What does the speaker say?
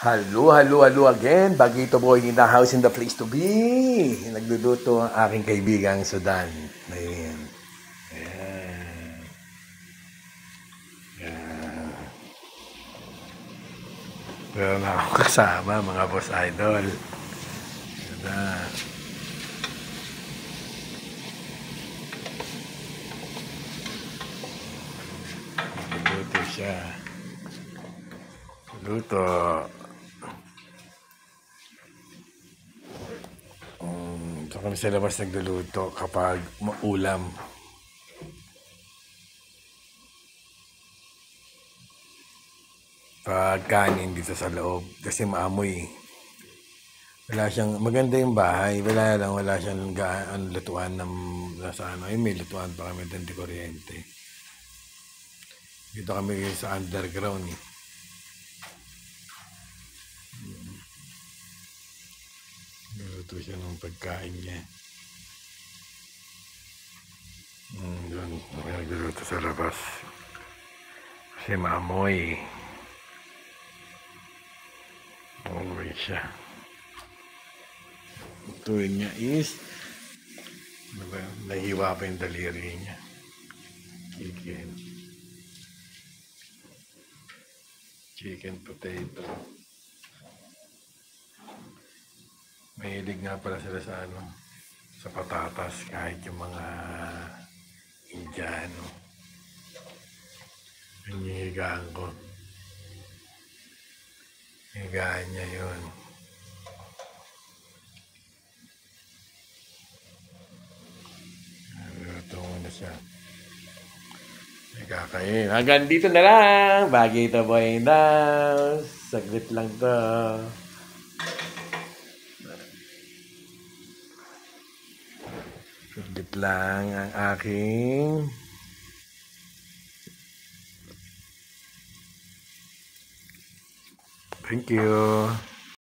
Hello, hello, hello again. Bagito boy in the house, in the place to be. Nagluluto ang aking kaibigang Sudan. Ayan. Ayan. Ayan. Meron na akong kasama, mga boss idol. Ayan. Nagluluto siya. Luto. Ito kami sa labas nagluluto kapag maulam. Pag kanin dito sa loob kasi maamoy. Wala siyang maganda yung bahay, wala siyang lutuan ng nasa ano, may lutuan pa kami din di kuryente. Dito kami sa underground eh. Luto siya ng pagkain niya. Doon, nagluluto sa labas. Kasi maamoy. Maamoy siya. Ito niya is nahiwa pa yung daliri niya. Chicken potato. Mahilig nga pala sila sa sa patatas kahit yung mga Indiano. Yung higaan ko. Higaan niya yun. Luto na siya. Kakain. Hanggang dito na lang. Bagito boy now. Saglit lang to. Saglit lang ang aking thank you.